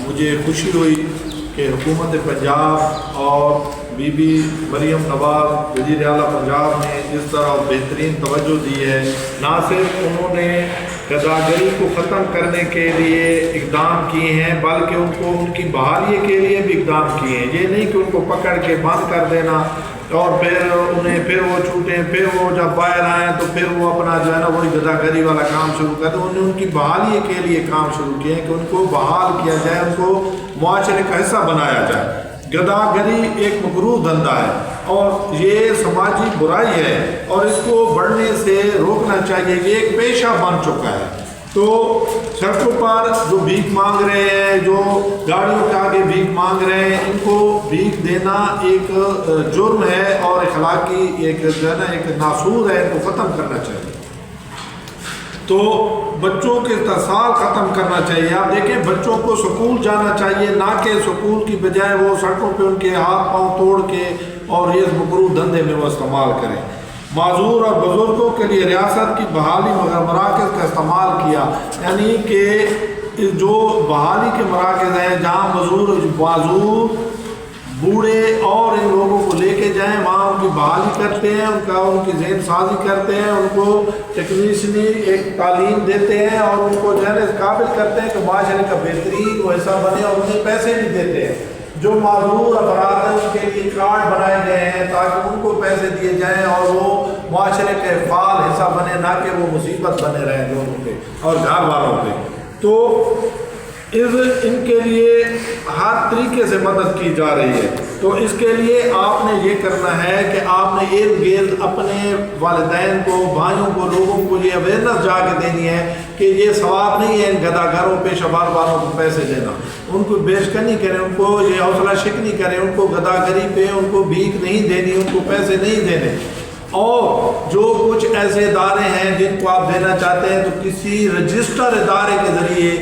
مجھے خوشی ہوئی کہ حکومت پنجاب اور بی بی مریم نواز وزیر اعلیٰ پنجاب نے اس طرح بہترین توجہ دی ہے. نہ صرف انہوں نے غداگری کو ختم کرنے کے لیے اقدام کیے ہیں بلکہ ان کی بحالی کے لیے بھی اقدام کیے ہیں. یہ نہیں کہ ان کو پکڑ کے بند کر دینا اور پھر وہ چھوٹیں، پھر وہ جب باہر آئیں تو پھر وہ اپنا جو ہے نا وہی غداگری والا کام شروع کر دیں. انہوں نے ان کی بحالی کے لیے کام شروع کیے ہیں کہ ان کو بحال کیا جائے، ان کو معاشرے کا حصہ بنایا جائے. غداگری ایک مکروہ دھندا ہے اور یہ سماجی برائی ہے اور اس کو بڑھنے سے روکنا چاہیے. یہ ایک پیشہ بن چکا ہے. تو سڑکوں پر جو بھیک مانگ رہے ہیں، جو گاڑیوں کے آگے بھیک مانگ رہے ہیں، ان کو بھیک دینا ایک جرم ہے اور اخلاقی ایک جو ہے نا ایک ناسور ہے. ان کو ختم کرنا چاہیے. تو بچوں کے ترسال ختم کرنا چاہیے. آپ دیکھیں بچوں کو سکول جانا چاہیے، نہ کہ سکول کی بجائے وہ سڑکوں پہ ان کے ہاتھ پاؤں توڑ کے اور یہ مکروہ دھندے میں وہ استعمال کریں. معذور اور بزرگوں کے لیے ریاست کی بحالی مراکز کا استعمال کیا، یعنی کہ جو بحالی کے مراکز ہیں جہاں معذور بوڑھے اور ان لوگوں کو لے کے جائیں، وہاں ان کی بحالی کرتے ہیں، ان کی ذہن سازی کرتے ہیں، ان کو ٹیکنیشنی ایک تعلیم دیتے ہیں اور ان کو جو ہے اس قابل کرتے ہیں کہ معاشرے کا بہترین وہ حصہ بنے اور انہیں پیسے بھی دیتے ہیں. جو معذور افراد ہیں ان کے لیے کارڈ بنائے گئے ہیں تاکہ ان کو پیسے دیے جائیں اور وہ معاشرے کا فعال حصہ بنے، نہ کہ وہ مصیبت بنے رہیں لوگوں پہ اور گھر والوں پہ. تو ان کے لیے ہر طریقے سے مدد کی جا رہی ہے. تو اس کے لیے آپ نے یہ کرنا ہے کہ آپ نے ارد گرد اپنے والدین کو، بھائیوں کو، لوگوں کو یہ اویئرنیس جا کے دینی ہے کہ یہ ثواب نہیں ہے ان گداگروں پیشہ ور والوں کو پیسے دینا. ان کو بیشکنی کریں، ان کو یہ حوصلہ شکنی کریں، ان کو گداگری پہ ان کو بھیک نہیں دینی، ان کو پیسے نہیں دینے. اور جو کچھ ایسے ادارے ہیں جن کو آپ دینا چاہتے ہیں تو کسی رجسٹر ادارے کے ذریعے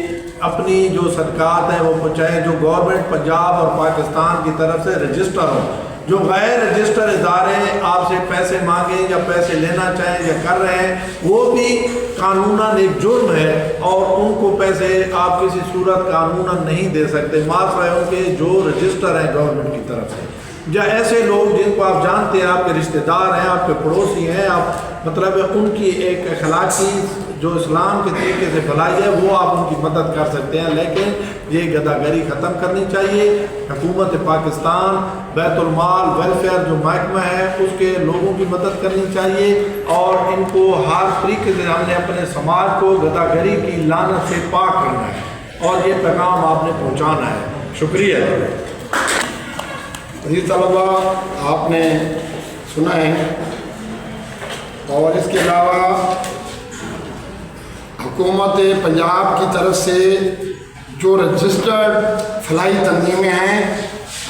اپنی جو صدقات ہیں وہ پہنچائیں جو گورنمنٹ پنجاب اور پاکستان کی طرف سے رجسٹر ہوں. جو غیر رجسٹر ادارے آپ سے پیسے مانگیں یا پیسے لینا چاہیں یا کر رہے ہیں وہ بھی قانوناً ایک جرم ہے اور ان کو پیسے آپ کسی صورت قانوناً نہیں دے سکتے معاف رہے ہوں کہ جو رجسٹر ہیں گورنمنٹ کی طرف سے. یا ایسے لوگ جن کو آپ جانتے ہیں، آپ کے رشتہ دار ہیں، آپ کے پڑوسی ہیں، آپ مطلب ان کی ایک اخلاقی جو اسلام کے طریقے سے بھلائی ہے وہ آپ ان کی مدد کر سکتے ہیں. لیکن یہ گداگری ختم کرنی چاہیے. حکومت پاکستان بیت المال ویلفیئر جو محکمہ ہے اس کے لوگوں کی مدد کرنی چاہیے اور ان کو ہر طریقے سے ہم نے اپنے سماج کو گداگری کی لعنت سے پاک کرنا ہے اور یہ پیغام آپ نے پہنچانا ہے. شکریہ. عزیز طلباء، آپ نے سنا ہے اور اس کے علاوہ حکومت پنجاب کی طرف سے جو رجسٹرڈ فلاحی تنظیمیں ہیں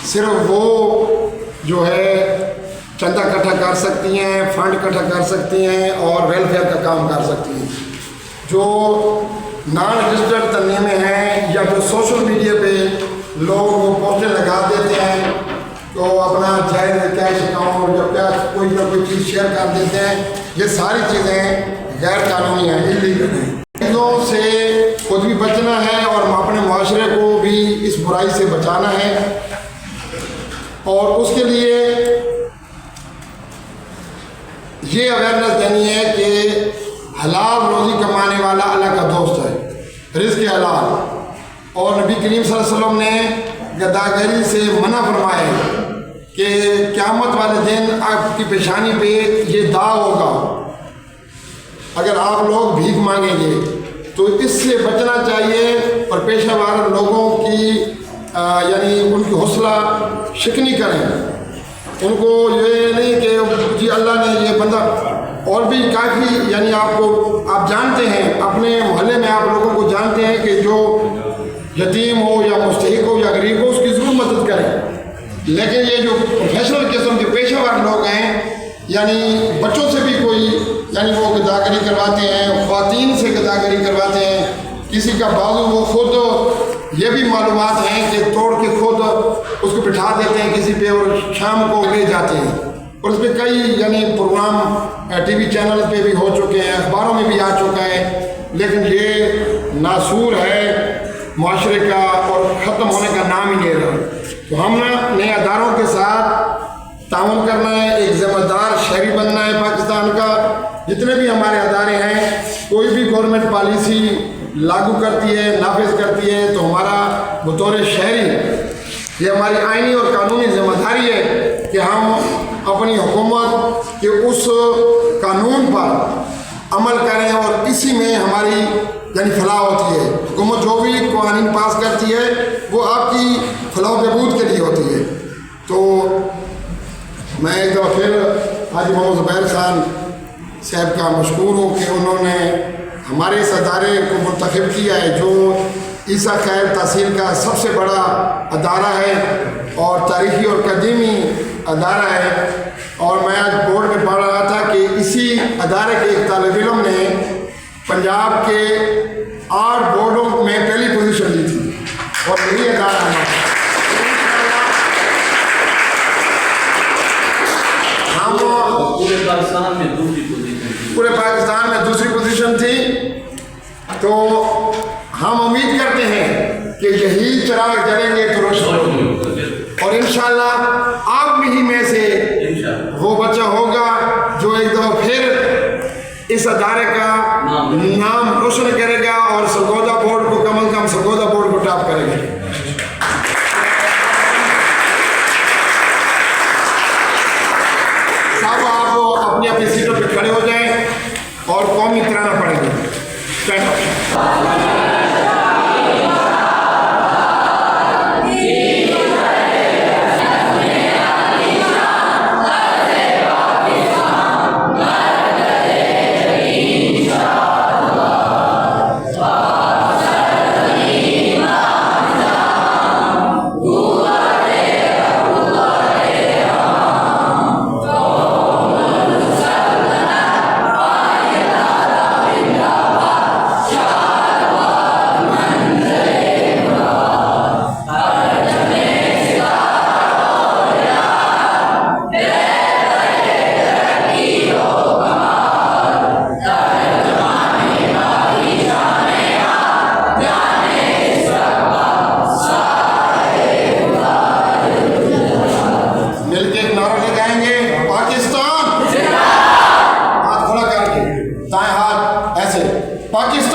صرف وہ جو ہے چندہ اکٹھا کر سکتی ہیں، فنڈ اکٹھا کر سکتی ہیں اور ویلفیئر کا کام کر سکتی ہیں. جو نان رجسٹرڈ تنظیمیں ہیں یا جو سوشل میڈیا پہ لوگ وہ پوسٹر لگا دیتے ہیں تو اپنا جائز کیش اکاؤنٹ یا کیش کوئی نہ کوئی چیز شیئر کر دیتے ہیں، یہ ساری چیزیں غیر قانونی ہیں، انلیگل ہیں. چیزوں سے خود بھی بچنا ہے اور اپنے معاشرے کو بھی اس برائی سے بچانا ہے اور اس کے لیے یہ اویئرنیس دینی ہے کہ حلال روزی کمانے والا اللہ کا دوست ہے، رزق حلال. اور نبی کریم صلی اللہ علیہ وسلم نے گداگری سے منع فرمایا ہے کہ قیامت والے دن آپ کی پیشانی پہ یہ داغ ہوگا اگر آپ لوگ بھیک مانگیں گے. تو اس سے بچنا چاہیے اور پیشہ ور لوگوں کی یعنی ان کی حوصلہ شکنی کریں. ان کو یہ نہیں کہ جی اللہ نے یہ بندہ اور بھی کافی یعنی آپ جانتے ہیں اپنے محلے میں آپ لوگوں کو جانتے ہیں کہ جو یتیم ہو یا مستحق ہو یا غریب ہو اس کی ضرور مدد کریں. لیکن یہ جو پروفیشنل قسم کے پیشہ ور لوگ ہیں یعنی بچوں سے بھی کوئی یعنی وہ گداگری کرواتے ہیں، خواتین سے گداگری کرواتے ہیں، کسی کا بازو وہ خود یہ بھی معلومات ہیں کہ توڑ کے خود اس کو بٹھا دیتے ہیں کسی پہ اور شام کو لے جاتے ہیں. اور اس پہ کئی یعنی پروگرام ٹی وی چینل پہ بھی ہو چکے ہیں، اخباروں میں بھی آ چکا ہے لیکن یہ ناسور ہے معاشرے کا اور ختم ہونے کا نام ہی لے رہا. تو ہم نئے اداروں کے ساتھ تعاون کرنا ہے, ایک ذمہ دار شہری بننا ہے پاکستان کا. جتنے بھی ہمارے ادارے ہیں, کوئی بھی گورنمنٹ پالیسی لاگو کرتی ہے, نافذ کرتی ہے, تو ہمارا بطور شہری یہ ہماری آئینی اور قانونی ذمہ داری ہے کہ ہم اپنی حکومت کے اس قانون پر عمل کریں, اور اسی میں ہماری یعنی فلاح ہوتی ہے. حکومت جو بھی قوانین پاس کرتی ہے وہ آپ کی فلاح و بہبود کے لیے ہوتی ہے. تو میں ایک دفعہ پھر حاجی محمد زبیر خان صاحب کا مشکور ہوں کہ انہوں نے ہمارے اس ادارے کو منتخب کیا ہے, جو عیسیٰ خیر تحصیل کا سب سے بڑا ادارہ ہے اور تاریخی اور قدیمی ادارہ ہے. اور میں آج بورڈ میں پڑھ رہا تھا کہ اسی ادارے کے ایک طالب علم نے پنجاب کے 8 بورڈوں میں پہلی پوزیشن لی تھی, اور یہی ادارہ ہمارا. ہم پورے پاکستان میں دوسری پوزیشن تھی. پورے پاکستان میں دوسری پوزیشن تھی. تو ہم امید کرتے ہیں کہ یہی چراغ جلیں گے تو روشن ہوگی, اور انشاءاللہ آپ بھی ہی میں سے وہ بچہ ہوگا جو ایک دفعہ پھر اس ادارے کا نام روشن کرے گا اور سرگودا بورڈ کو کم از کم سرگودا بورڈ کو ٹاپ کرے گا. صاحب آپ اپنی اپنی سیٹوں پہ کھڑے ہو جائیں اور قومی ترانہ پڑھیں گے. پاکستان